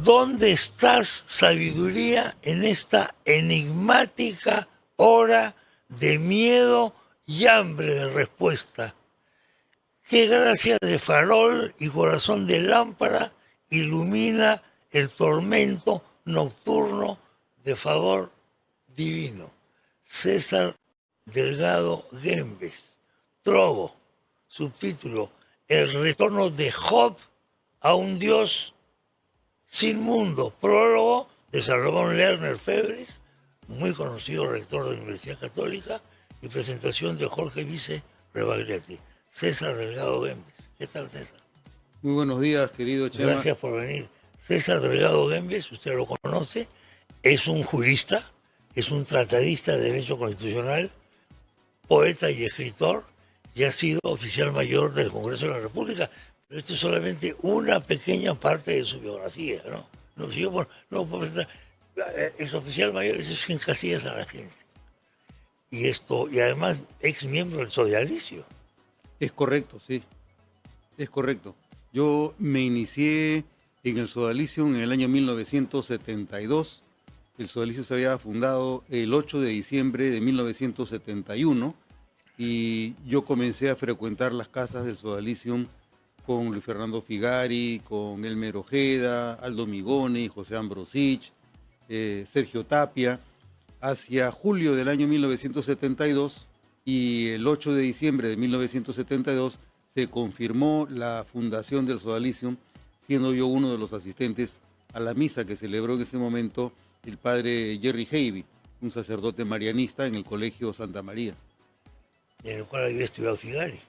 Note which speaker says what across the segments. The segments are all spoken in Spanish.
Speaker 1: ¿Dónde estás, sabiduría, en esta enigmática hora de miedo y hambre de respuesta? ¿Qué gracia de farol y corazón de lámpara ilumina el tormento nocturno de favor divino? César Delgado Gembes. Trovo. Subtítulo: El retorno de Job a un Dios sin mundo. Prólogo de Salomón Lerner Febres, muy conocido rector de la Universidad Católica, y presentación de Jorge Vice Rebagliati. César Delgado Gembes. ¿Qué tal, César?
Speaker 2: Muy buenos días, querido Chema.
Speaker 1: Gracias por venir. César Delgado Gembes, usted lo conoce, es un jurista, es un tratadista de Derecho Constitucional, poeta y escritor, y ha sido oficial mayor del Congreso de la República. Pero esto es solamente una pequeña parte de su biografía, ¿no? No, si yo no puedo presentar, es oficial mayor, eso es en casillas a la gente. Y además ex miembro del Sodalicio.
Speaker 2: Es correcto, sí, es correcto. Yo me inicié en el Sodalicio en el año 1972. El Sodalicio se había fundado el 8 de diciembre de 1971 y yo comencé a frecuentar las casas del Sodalicio con Luis Fernando Figari, con Elmer Ojeda, Aldo Migoni, José Ambrosich, Sergio Tapia, hacia julio del año 1972, y el 8 de diciembre de 1972 se confirmó la fundación del Sodalicio, siendo yo uno de los asistentes a la misa que celebró en ese momento el padre Jerry Havey, un sacerdote marianista en el Colegio Santa María.
Speaker 1: En el cual había estudiado Figari.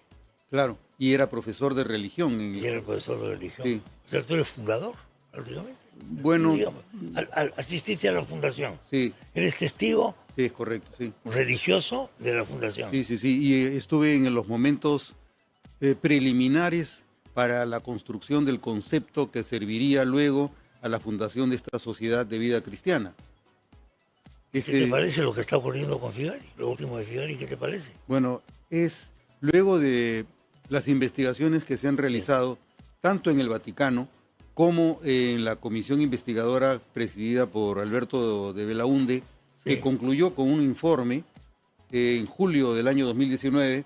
Speaker 2: Claro, y era profesor de religión.
Speaker 1: Y era el profesor de religión.
Speaker 2: Sí.
Speaker 1: O sea, tú eres fundador, prácticamente.
Speaker 2: Bueno,
Speaker 1: digamos, asististe a la fundación.
Speaker 2: Sí.
Speaker 1: ¿Eres testigo?
Speaker 2: Sí, es correcto, sí.
Speaker 1: Religioso de la fundación.
Speaker 2: Sí, sí, sí. Y estuve en los momentos preliminares para la construcción del concepto que serviría luego a la fundación de esta sociedad de vida cristiana.
Speaker 1: ¿Qué te parece lo que está ocurriendo con Figari? Lo último de Figari, ¿qué te parece?
Speaker 2: Bueno, es luego de las investigaciones que se han realizado, tanto en el Vaticano como en la comisión investigadora presidida por Alberto de Belaunde, que concluyó con un informe en julio del año 2019,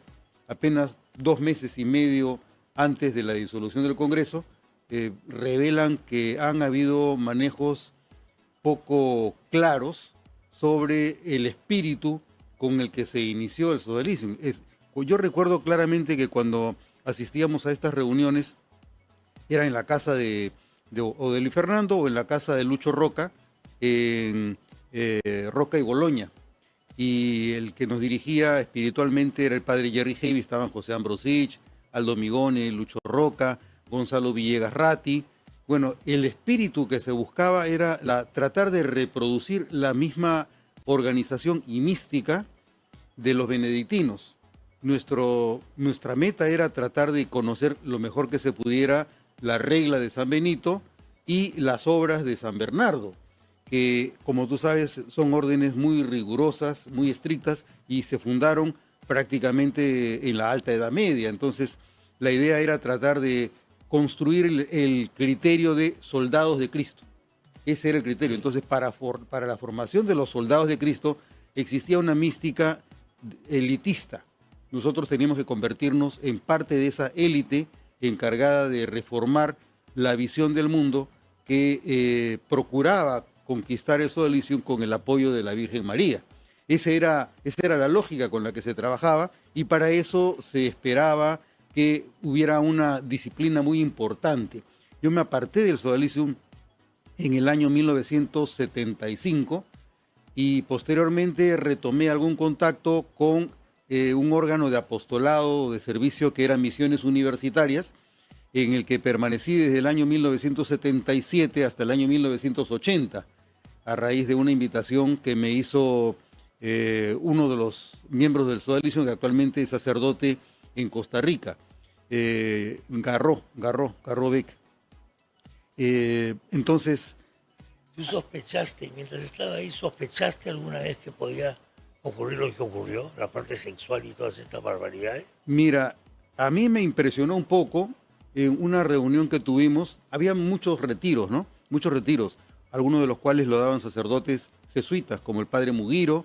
Speaker 2: apenas 2 meses y medio antes de la disolución del Congreso, revelan que han habido manejos poco claros sobre el espíritu con el que se inició el Sodalicio. Yo recuerdo claramente que cuando asistíamos a estas reuniones era en la casa de Luis Fernando o en la casa de Lucho Roca, en Roca y Boloña. Y el que nos dirigía espiritualmente era el padre Jerry Havey, estaban José Ambrosich, Aldo Migoni, Lucho Roca, Gonzalo Villegas Ratti. Bueno, el espíritu que se buscaba era tratar de reproducir la misma organización y mística de los benedictinos. Nuestra meta era tratar de conocer lo mejor que se pudiera la regla de San Benito y las obras de San Bernardo, que, como tú sabes, son órdenes muy rigurosas, muy estrictas, y se fundaron prácticamente en la Alta Edad Media. Entonces, la idea era tratar de construir el criterio de soldados de Cristo. Ese era el criterio. Entonces, para la formación de los soldados de Cristo existía una mística elitista. Nosotros teníamos que convertirnos en parte de esa élite encargada de reformar la visión del mundo que procuraba conquistar el Sodalicio con el apoyo de la Virgen María. Esa era la lógica con la que se trabajaba, y para eso se esperaba que hubiera una disciplina muy importante. Yo me aparté del Sodalicio en el año 1975 y posteriormente retomé algún contacto con un órgano de apostolado de servicio que eran Misiones Universitarias, en el que permanecí desde el año 1977 hasta el año 1980, a raíz de una invitación que me hizo uno de los miembros del Sodalicio, que actualmente es sacerdote en Costa Rica, Garró Beck. Entonces...
Speaker 1: ¿Tú sospechaste, mientras estaba ahí, sospechaste alguna vez que podía ocurrir lo que ocurrió, la parte sexual y todas estas barbaridades?
Speaker 2: Mira, a mí me impresionó un poco en una reunión que tuvimos. Había muchos retiros, ¿no? muchos retiros, algunos de los cuales lo daban sacerdotes jesuitas, como el padre Mugiro,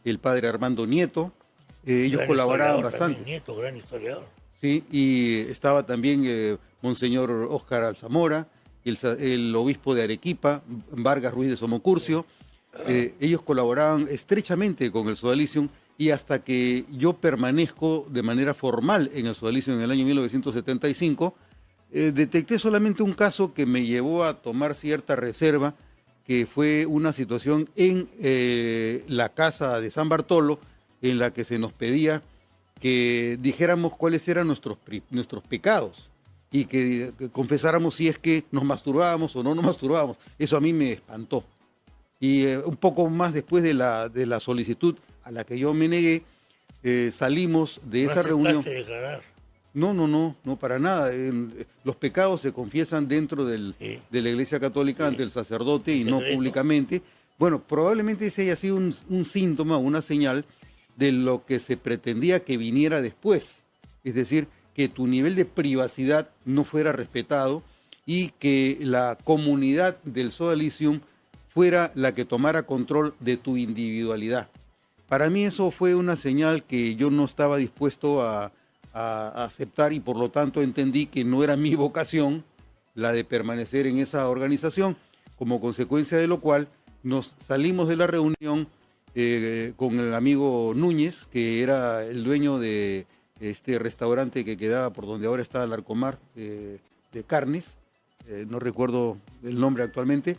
Speaker 2: el padre Armando Nieto. Ellos
Speaker 1: Gran
Speaker 2: colaboraban
Speaker 1: historiador
Speaker 2: bastante.
Speaker 1: también, Nieto, gran historiador.
Speaker 2: Sí, y estaba también Monseñor Óscar Alzamora, el obispo de Arequipa, Vargas Ruiz de Somocurcio. Ellos colaboraban estrechamente con el Sodalicium, y hasta que yo permanezco de manera formal en el Sodalicium en el año 1975, detecté solamente un caso que me llevó a tomar cierta reserva, que fue una situación en la casa de San Bartolo, en la que se nos pedía que dijéramos cuáles eran nuestros pecados y que confesáramos si es que nos masturbábamos o no nos masturbábamos. Eso a mí me espantó. Y un poco más después de la solicitud a la que yo me negué, salimos de esa reunión.
Speaker 1: Declarar.
Speaker 2: No, para nada. Los pecados se confiesan dentro de la Iglesia Católica ante el sacerdote y no públicamente. Bueno, probablemente ese haya sido un síntoma, una señal de lo que se pretendía que viniera después. Es decir, que tu nivel de privacidad no fuera respetado y que la comunidad del Sodalicium fuera la que tomara control de tu individualidad. Para mí eso fue una señal que yo no estaba dispuesto a aceptar, y por lo tanto entendí que no era mi vocación la de permanecer en esa organización, como consecuencia de lo cual nos salimos de la reunión con el amigo Núñez, que era el dueño de este restaurante que quedaba por donde ahora está el Arcomar de carnes, no recuerdo el nombre actualmente.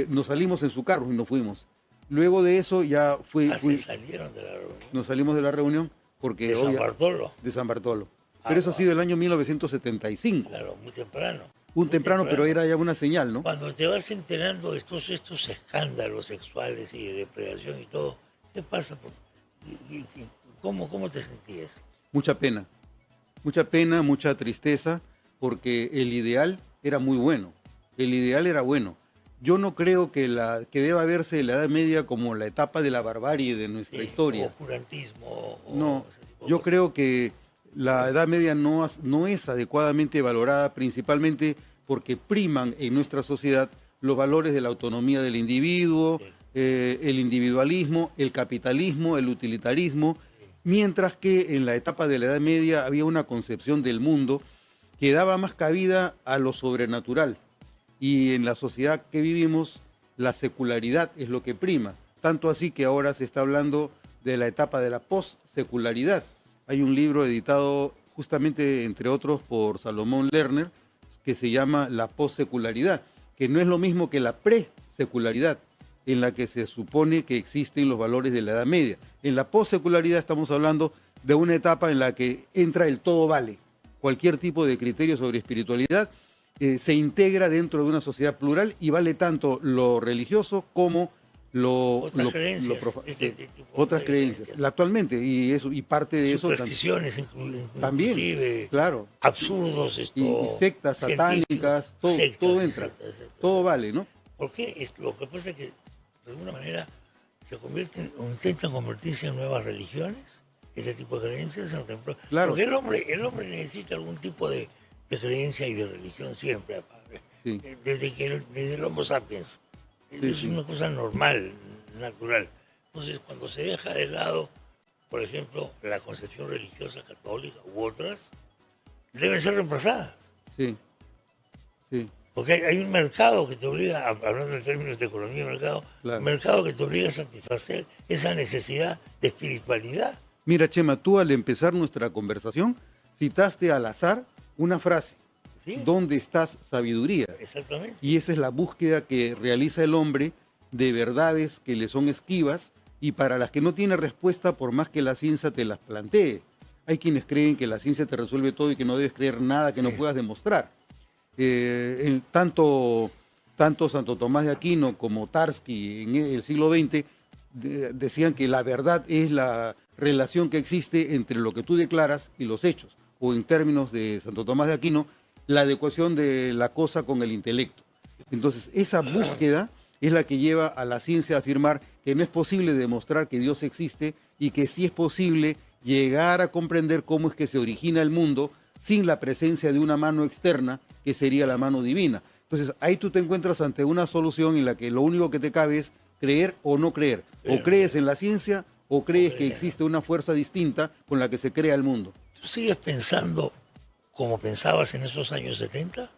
Speaker 2: Nos salimos en su carro y nos fuimos. Luego de eso ya
Speaker 1: Salieron de la reunión.
Speaker 2: nos salimos de la reunión porque
Speaker 1: De San Bartolo.
Speaker 2: De San Bartolo. Pero eso ha sido el año 1975.
Speaker 1: Claro, muy temprano.
Speaker 2: Muy temprano, pero era ya una señal, ¿no?
Speaker 1: Cuando te vas enterando de estos escándalos sexuales y de depredación y todo, ¿qué pasa? ¿Cómo te sentías?
Speaker 2: Mucha pena, mucha tristeza, porque el ideal era muy bueno. El ideal era bueno. Yo no creo que deba verse la Edad Media como la etapa de la barbarie de nuestra historia.
Speaker 1: O oscurantismo.
Speaker 2: No, yo creo que la Edad Media no es adecuadamente valorada, principalmente porque priman en nuestra sociedad los valores de la autonomía del individuo, el individualismo, el capitalismo, el utilitarismo, mientras que en la etapa de la Edad Media había una concepción del mundo que daba más cabida a lo sobrenatural. Y en la sociedad que vivimos, la secularidad es lo que prima. Tanto así que ahora se está hablando de la etapa de la post-secularidad. Hay un libro editado justamente, entre otros, por Salomón Lerner, que se llama La post-secularidad, que no es lo mismo que la pre-secularidad, en la que se supone que existen los valores de la Edad Media. En la post-secularidad estamos hablando de una etapa en la que entra el todo vale. Cualquier tipo de criterio sobre espiritualidad se integra dentro de una sociedad plural y vale tanto lo religioso como
Speaker 1: otras creencias,
Speaker 2: otras creencias. Actualmente, y parte de eso
Speaker 1: supersticiones,
Speaker 2: también,
Speaker 1: inclusive,
Speaker 2: claro,
Speaker 1: absurdos,
Speaker 2: y sectas satánicas, todo entra, todo vale, ¿no?
Speaker 1: Porque lo que pasa es que de alguna manera se convierten o intentan convertirse en nuevas religiones, ese tipo de creencias, por ejemplo.
Speaker 2: Claro.
Speaker 1: Porque el hombre necesita algún tipo de creencia y de religión siempre,
Speaker 2: sí.
Speaker 1: desde el Homo sapiens. Es una cosa normal, natural. Entonces, cuando se deja de lado, por ejemplo, la concepción religiosa católica u otras, deben ser reemplazadas.
Speaker 2: Sí.
Speaker 1: Porque hay un mercado que te obliga, hablando en términos de economía de mercado,
Speaker 2: claro,
Speaker 1: un mercado que te obliga a satisfacer esa necesidad de espiritualidad.
Speaker 2: Mira, Chema, tú al empezar nuestra conversación citaste al azar una frase.
Speaker 1: ¿Sí?
Speaker 2: ¿Dónde estás, sabiduría?
Speaker 1: Exactamente.
Speaker 2: Y esa es la búsqueda que realiza el hombre de verdades que le son esquivas y para las que no tiene respuesta por más que la ciencia te las plantee. Hay quienes creen que la ciencia te resuelve todo y que no debes creer nada que no puedas demostrar. Tanto Santo Tomás de Aquino como Tarski en el siglo XX decían que la verdad es la relación que existe entre lo que tú declaras y los hechos, o en términos de Santo Tomás de Aquino, la adecuación de la cosa con el intelecto. Entonces, esa búsqueda es la que lleva a la ciencia a afirmar que no es posible demostrar que Dios existe y que sí es posible llegar a comprender cómo es que se origina el mundo sin la presencia de una mano externa, que sería la mano divina. Entonces, ahí tú te encuentras ante una solución en la que lo único que te cabe es creer o no creer. O crees en la ciencia o crees que existe una fuerza distinta con la que se crea el mundo.
Speaker 1: ¿Tú sigues pensando como pensabas en esos años 70?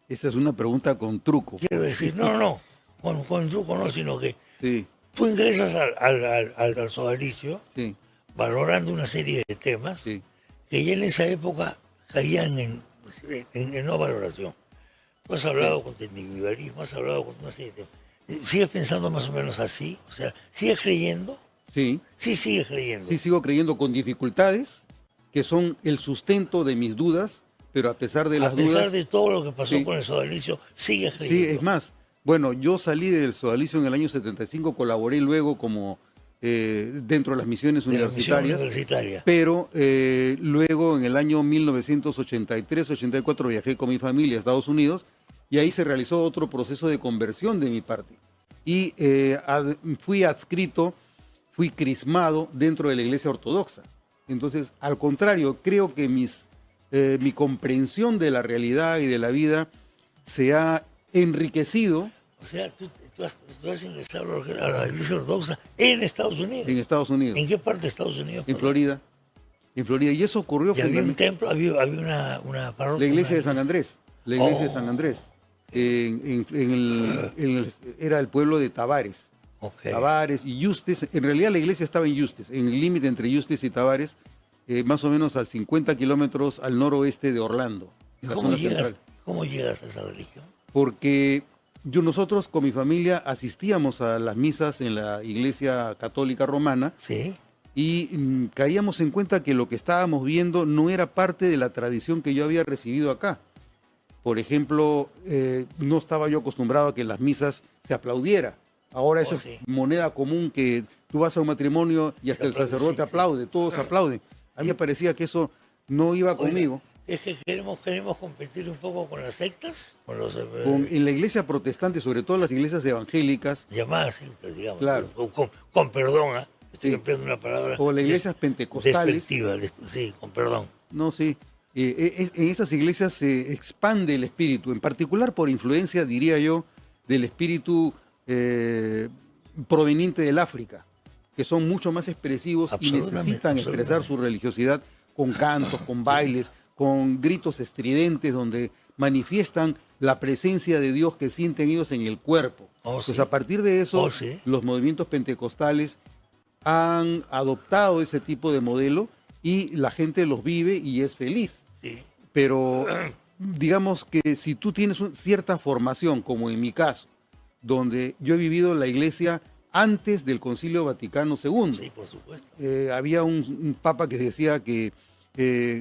Speaker 2: Esa es una pregunta con truco.
Speaker 1: Quiero decir, no, con truco no, sino que
Speaker 2: Sí,
Speaker 1: tú ingresas al sodalicio
Speaker 2: sí,
Speaker 1: valorando una serie de temas
Speaker 2: sí.
Speaker 1: que ya en esa época caían en no valoración. Tú has hablado con tu individualismo, has hablado con una serie de temas. ¿Sigues pensando más o menos así? O sea, ¿sigues creyendo?
Speaker 2: Sí,
Speaker 1: Sí, sigues creyendo.
Speaker 2: sí sigo creyendo con dificultades que son el sustento de mis dudas, pero a pesar de las
Speaker 1: A pesar
Speaker 2: dudas...
Speaker 1: de todo lo que pasó
Speaker 2: Sí.
Speaker 1: con el sodalicio, sigues creyendo.
Speaker 2: Sí, es más, bueno, yo salí del sodalicio en el año 75, colaboré luego como dentro de las misiones
Speaker 1: De la misión
Speaker 2: universitarias,
Speaker 1: universitaria.
Speaker 2: pero luego en el año 1983-84 viajé con mi familia a Estados Unidos y ahí se realizó otro proceso de conversión de mi parte. Y fui adscrito, fui crismado dentro de la iglesia ortodoxa. Entonces, al contrario, creo que mi comprensión de la realidad y de la vida se ha enriquecido
Speaker 1: O sea, tú has ingresado a la iglesia ortodoxa en Estados Unidos.
Speaker 2: en Estados Unidos,
Speaker 1: ¿En qué parte de Estados Unidos?
Speaker 2: en Florida. En Florida. Y eso ocurrió
Speaker 1: ¿Y había un
Speaker 2: fundamentalmente
Speaker 1: templo? ¿Había una parroquia?
Speaker 2: la iglesia
Speaker 1: una
Speaker 2: de San Andrés. La iglesia de San Andrés. Era el pueblo de Tavares.
Speaker 1: Ok.
Speaker 2: Tavares y Eustis. En realidad la iglesia estaba en Eustis, en el límite entre Eustis y Tavares, más o menos a 50 kilómetros al noroeste de Orlando.
Speaker 1: ¿Y
Speaker 2: la
Speaker 1: cómo
Speaker 2: zona
Speaker 1: llegas,
Speaker 2: central.
Speaker 1: cómo llegas a esa religión?
Speaker 2: Porque nosotros con mi familia asistíamos a las misas en la iglesia católica romana
Speaker 1: Sí.
Speaker 2: y caíamos en cuenta que lo que estábamos viendo no era parte de la tradición que yo había recibido acá. Por ejemplo, no estaba yo acostumbrado a que en las misas se aplaudiera. Ahora eso
Speaker 1: sí.
Speaker 2: es moneda común, que tú vas a un matrimonio y hasta el
Speaker 1: aplaude,
Speaker 2: sacerdote
Speaker 1: sí,
Speaker 2: aplaude, todos aplauden. A mí me parecía que eso no iba
Speaker 1: Oiga,
Speaker 2: conmigo.
Speaker 1: es que queremos competir un poco con las sectas, con los
Speaker 2: En la iglesia protestante, sobre todo las iglesias evangélicas,
Speaker 1: llamadas sectas, digamos.
Speaker 2: Claro.
Speaker 1: Con perdón, ¿ah? Estoy
Speaker 2: Sí.
Speaker 1: empleando una palabra
Speaker 2: o las iglesias pentecostales,
Speaker 1: despectiva, sí, con perdón.
Speaker 2: no sé, en esas iglesias se expande el espíritu, en particular por influencia, diría yo, del espíritu proveniente del África, que son mucho más expresivos y
Speaker 1: Absolutamente,
Speaker 2: necesitan expresar su religiosidad con cantos, con bailes, con gritos estridentes, donde manifiestan la presencia de Dios que sienten ellos en el cuerpo.
Speaker 1: Oh,
Speaker 2: Pues
Speaker 1: sí.
Speaker 2: a partir de eso,
Speaker 1: Oh, sí.
Speaker 2: los movimientos pentecostales han adoptado ese tipo de modelo y la gente los vive y es feliz.
Speaker 1: Sí.
Speaker 2: Pero digamos que si tú tienes cierta formación, como en mi caso, donde yo he vivido en la iglesia antes del Concilio Vaticano II,
Speaker 1: Sí, por supuesto.
Speaker 2: había un papa que decía que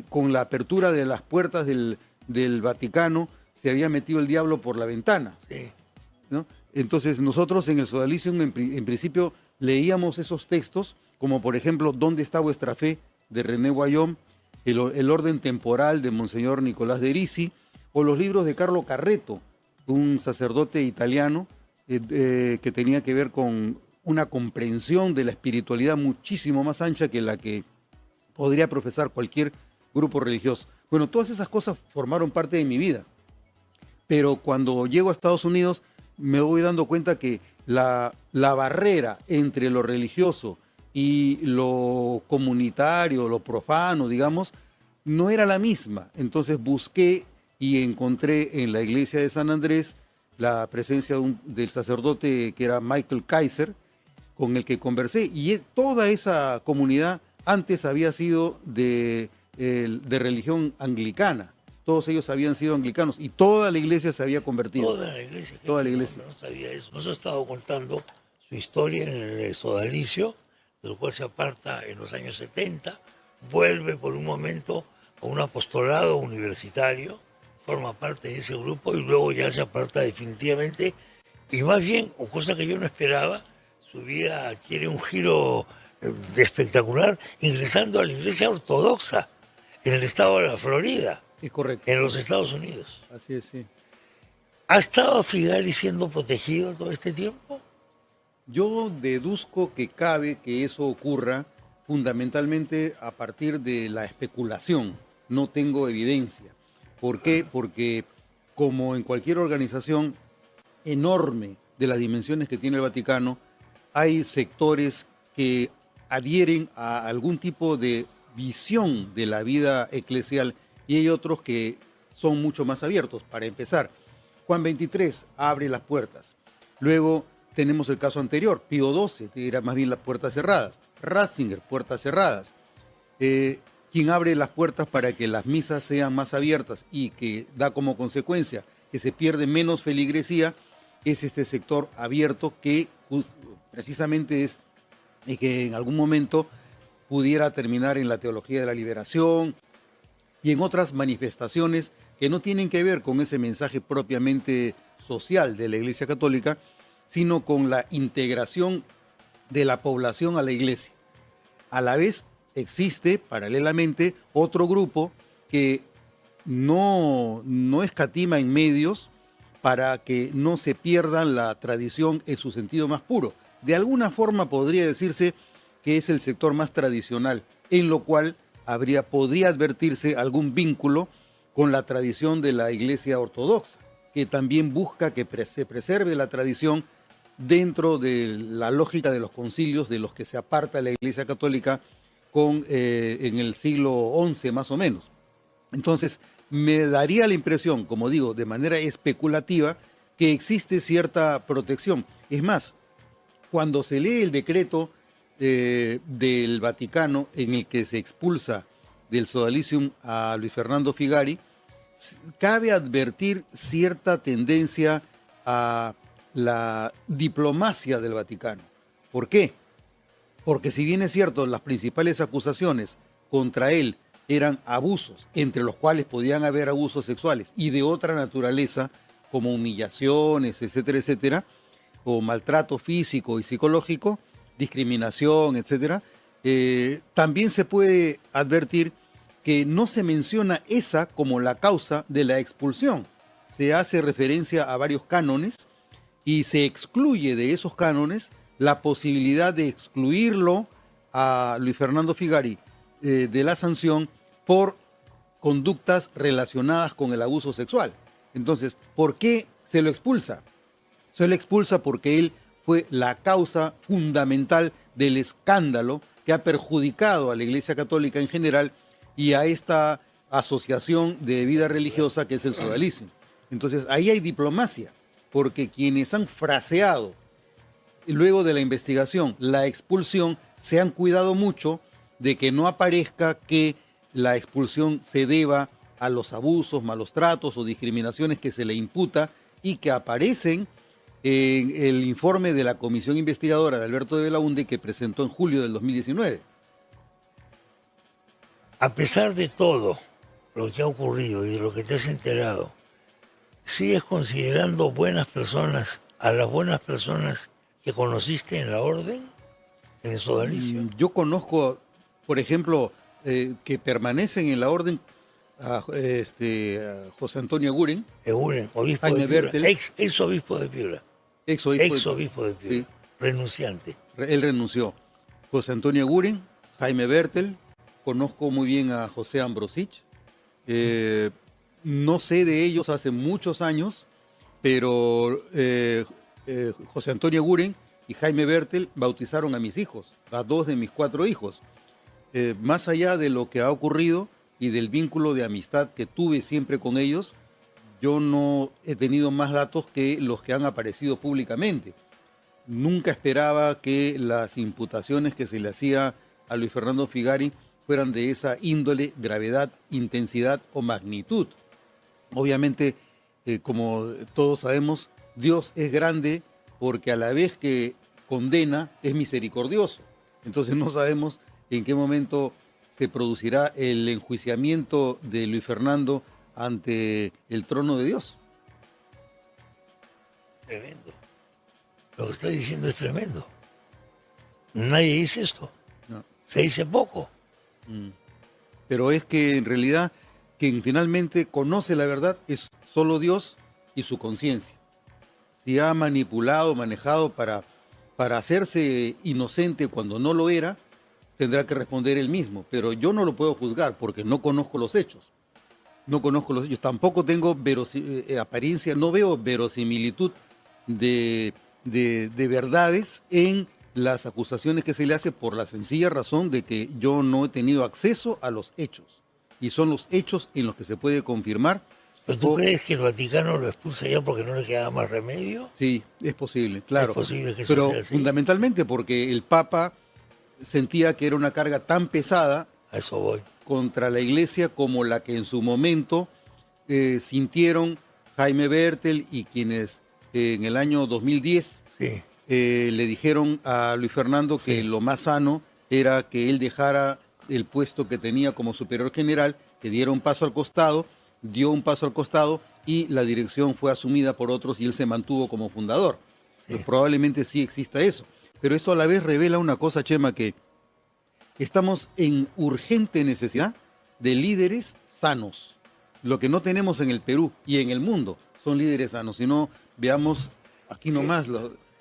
Speaker 2: con la apertura de las puertas del Vaticano se había metido el diablo por la ventana,
Speaker 1: Sí.
Speaker 2: ¿no? Entonces nosotros en el Sodalicium en principio leíamos esos textos, como por ejemplo ¿Dónde está vuestra fe?, de René Guayón, el orden temporal de Monseñor Nicolás de Risi, o los libros de Carlo Carretto, un sacerdote italiano que tenía que ver con una comprensión de la espiritualidad muchísimo más ancha que la que podría profesar cualquier grupo religioso. Bueno, todas esas cosas formaron parte de mi vida. Pero cuando llego a Estados Unidos me voy dando cuenta que la barrera entre lo religioso y lo comunitario, lo profano, digamos, no era la misma. Entonces busqué y encontré en la iglesia de San Andrés la presencia del sacerdote que era Michael Kaiser, con el que conversé. Y toda esa comunidad antes había sido de religión anglicana. Todos ellos habían sido anglicanos y toda la iglesia se había convertido.
Speaker 1: Toda la iglesia.
Speaker 2: Toda la iglesia.
Speaker 1: No sabía eso. Nos ha estado contando su historia en el sodalicio, del cual se aparta en los años 70, vuelve por un momento a un apostolado universitario, forma parte de ese grupo y luego ya se aparta definitivamente. Y más bien, o cosa que yo no esperaba, su vida adquiere un giro espectacular ingresando a la iglesia ortodoxa en el estado de la Florida.
Speaker 2: Es correcto.
Speaker 1: En los Estados Unidos.
Speaker 2: Así es, sí.
Speaker 1: ¿Ha estado Figali siendo protegido todo este tiempo?
Speaker 2: Yo deduzco que cabe que eso ocurra fundamentalmente a partir de la especulación. No tengo evidencia. ¿Por qué? Porque como en cualquier organización enorme de las dimensiones que tiene el Vaticano, hay sectores que adhieren a algún tipo de visión de la vida eclesial y hay otros que son mucho más abiertos. Para empezar, Juan XXIII abre las puertas. Luego tenemos el caso anterior, Pío XII, que era más bien las puertas cerradas. Ratzinger, puertas cerradas. Quien abre las puertas para que las misas sean más abiertas y que da como consecuencia que se pierde menos feligresía es este sector abierto que precisamente es que en algún momento pudiera terminar en la teología de la liberación y en otras manifestaciones que no tienen que ver con ese mensaje propiamente social de la Iglesia Católica, sino con la integración de la población a la Iglesia. A la vez existe paralelamente otro grupo que no escatima en medios para que no se pierda la tradición en su sentido más puro. De alguna forma podría decirse que es el sector más tradicional, en lo cual podría advertirse algún vínculo con la tradición de la Iglesia Ortodoxa, que también busca que se preserve la tradición dentro de la lógica de los concilios de los que se aparta la Iglesia Católica en el siglo XI más o menos. Entonces, me daría la impresión, como digo, de manera especulativa, que existe cierta protección. Es más, cuando se lee el decreto del Vaticano en el que se expulsa del sodalicium a Luis Fernando Figari, cabe advertir cierta tendencia a la diplomacia del Vaticano. ¿Por qué? Porque si bien es cierto, las principales acusaciones contra él eran abusos, entre los cuales podían haber abusos sexuales y de otra naturaleza, como humillaciones, etcétera, etcétera, o maltrato físico y psicológico, discriminación, etcétera, también se puede advertir que no se menciona esa como la causa de la expulsión. Se hace referencia a varios cánones y se excluye de esos cánones la posibilidad de excluirlo a Luis Fernando Figari de la sanción por conductas relacionadas con el abuso sexual. Entonces, ¿por qué se lo expulsa? Se lo expulsa porque él fue la causa fundamental del escándalo que ha perjudicado a la Iglesia Católica en general y a esta asociación de vida religiosa que es el sodalicio. Entonces, ahí hay diplomacia, porque quienes han fraseado luego de la investigación la expulsión se han cuidado mucho de que no aparezca que la expulsión se deba a los abusos, malos tratos o discriminaciones que se le imputa y que aparecen en el informe de la Comisión Investigadora de Alberto de Belaunde que presentó en julio del 2019.
Speaker 1: A pesar de todo lo que ha ocurrido y de lo que te has enterado, ¿sigues considerando buenas personas a las buenas personas que conociste en la orden, en el sodalicio?
Speaker 2: Yo conozco, por ejemplo, que permanecen en la orden a José Antonio Eguren,
Speaker 1: obispo
Speaker 2: Jaime
Speaker 1: de Piura,
Speaker 2: Bertel,
Speaker 1: ex obispo de Piura, ex obispo de Piura,
Speaker 2: sí,
Speaker 1: renunciante.
Speaker 2: Él renunció. José Antonio Eguren, Jaime Bertel, conozco muy bien a José Ambrosich. No sé de ellos hace muchos años, pero José Antonio Eguren y Jaime Bertel bautizaron a mis hijos, a 2 de mis 4 hijos. Más allá de lo que ha ocurrido y del vínculo de amistad que tuve siempre con ellos, yo no he tenido más datos que los que han aparecido públicamente. Nunca esperaba que las imputaciones que se le hacía a Luis Fernando Figari fueran de esa índole, gravedad, intensidad o magnitud. Obviamente, como todos sabemos, Dios es grande porque a la vez que condena es misericordioso. Entonces no sabemos en qué momento se producirá el enjuiciamiento de Luis Fernando ante el trono de Dios.
Speaker 1: Tremendo. Lo que está diciendo es tremendo. Nadie dice esto.
Speaker 2: No.
Speaker 1: Se dice poco.
Speaker 2: Pero es que en realidad quien finalmente conoce la verdad es solo Dios y su conciencia. Si ha manipulado, manejado para hacerse inocente cuando no lo era, tendrá que responder él mismo. Pero yo no lo puedo juzgar porque no conozco los hechos. No conozco los hechos, tampoco tengo apariencia, no veo verosimilitud de verdades en las acusaciones que se le hace por la sencilla razón de que yo no he tenido acceso a los hechos. Y son los hechos en los que se puede confirmar.
Speaker 1: ¿Pero tú crees que el Vaticano lo expulsa ya porque no le queda más remedio?
Speaker 2: Sí, es posible, claro.
Speaker 1: Es posible que eso
Speaker 2: pero
Speaker 1: sea así.
Speaker 2: fundamentalmente porque el Papa sentía que era una carga tan pesada
Speaker 1: A eso voy.
Speaker 2: contra la Iglesia como la que en su momento sintieron Jaime Bertel y quienes en el año 2010
Speaker 1: Sí.
Speaker 2: le dijeron a Luis Fernando que lo más sano era que él dejara el puesto que tenía como superior general, que diera un paso al costado, dio un paso al costado y la dirección fue asumida por otros y él se mantuvo como fundador. Pues probablemente sí exista eso. Pero esto a la vez revela una cosa, Chema, que estamos en urgente necesidad de líderes sanos. Lo que no tenemos en el Perú y en el mundo son líderes sanos. Si no, veamos aquí nomás.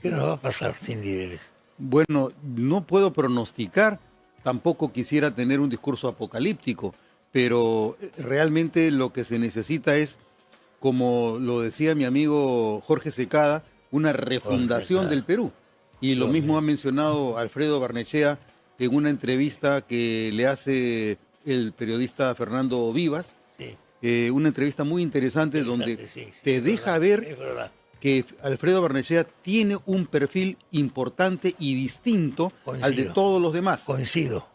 Speaker 1: ¿Qué nos va a pasar sin líderes?
Speaker 2: Bueno, no puedo pronosticar, tampoco quisiera tener un discurso apocalíptico, pero realmente lo que se necesita es, como lo decía mi amigo Jorge Secada, una refundación del Perú. Y lo mismo ha mencionado Alfredo Barnechea en una entrevista que le hace el periodista Fernando Vivas, una entrevista muy interesante donde te deja ver que Alfredo Barnechea tiene un perfil importante y distinto al de todos los demás.
Speaker 1: Coincido.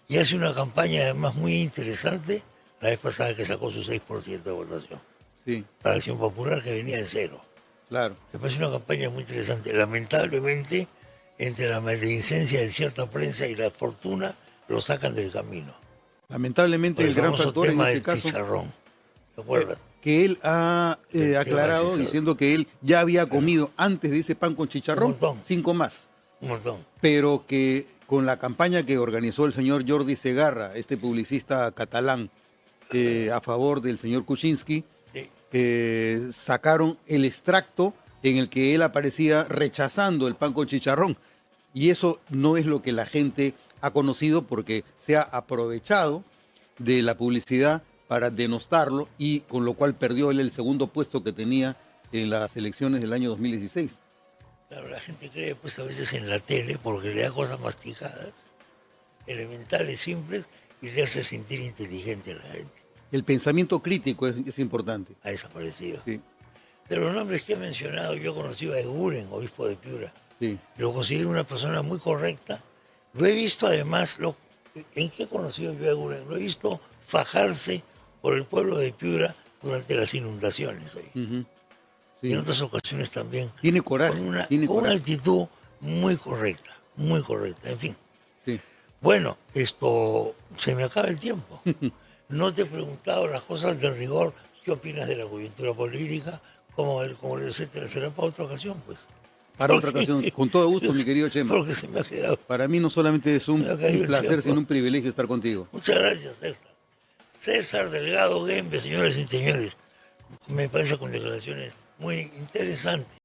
Speaker 1: Y hace una campaña además muy interesante la vez pasada que sacó su 6% de votación.
Speaker 2: Sí.
Speaker 1: Para Acción Popular, que venía de 0.
Speaker 2: Claro.
Speaker 1: Me parece una campaña muy interesante. Lamentablemente, entre la maledicencia de cierta prensa y la fortuna, lo sacan del camino.
Speaker 2: Lamentablemente el gran factor en este caso,
Speaker 1: chicharrón, ¿te acuerdas?
Speaker 2: Que él ha aclarado diciendo que él ya había comido antes de ese pan con chicharrón 5 más.
Speaker 1: Un montón.
Speaker 2: Pero que con la campaña que organizó el señor Jordi Segarra, este publicista catalán, a favor del señor Kuczynski, sacaron el extracto en el que él aparecía rechazando el pan con chicharrón. Y eso no es lo que la gente ha conocido porque se ha aprovechado de la publicidad para denostarlo y con lo cual perdió él el segundo puesto que tenía en las elecciones del año 2016.
Speaker 1: Claro, la gente cree pues a veces en la tele porque le da cosas masticadas, elementales, simples, y le hace sentir inteligente a la gente.
Speaker 2: El pensamiento crítico es importante.
Speaker 1: Ha desaparecido.
Speaker 2: Sí.
Speaker 1: De los nombres que he mencionado, yo conocí a Eguren, obispo de Piura.
Speaker 2: Sí.
Speaker 1: Lo considero una persona muy correcta. Lo he visto además, ¿en qué he conocido yo a Eguren? Lo he visto fajarse por el pueblo de Piura durante las inundaciones. Sí. Y en otras ocasiones también.
Speaker 2: Tiene coraje.
Speaker 1: Con una actitud muy correcta, en fin.
Speaker 2: Sí.
Speaker 1: Bueno, esto se me acaba el tiempo. No te he preguntado las cosas del rigor. ¿Qué opinas de la coyuntura política? ¿Cómo el Congreso, etcétera? Será para otra ocasión, pues.
Speaker 2: Para otra ocasión, con todo gusto, mi querido Chema.
Speaker 1: Porque se me ha quedado.
Speaker 2: Para mí no solamente es un placer, sino un privilegio estar contigo.
Speaker 1: Muchas gracias, César. César Delgado Guembe, señores y señores. Me parece con declaraciones muy interesantes.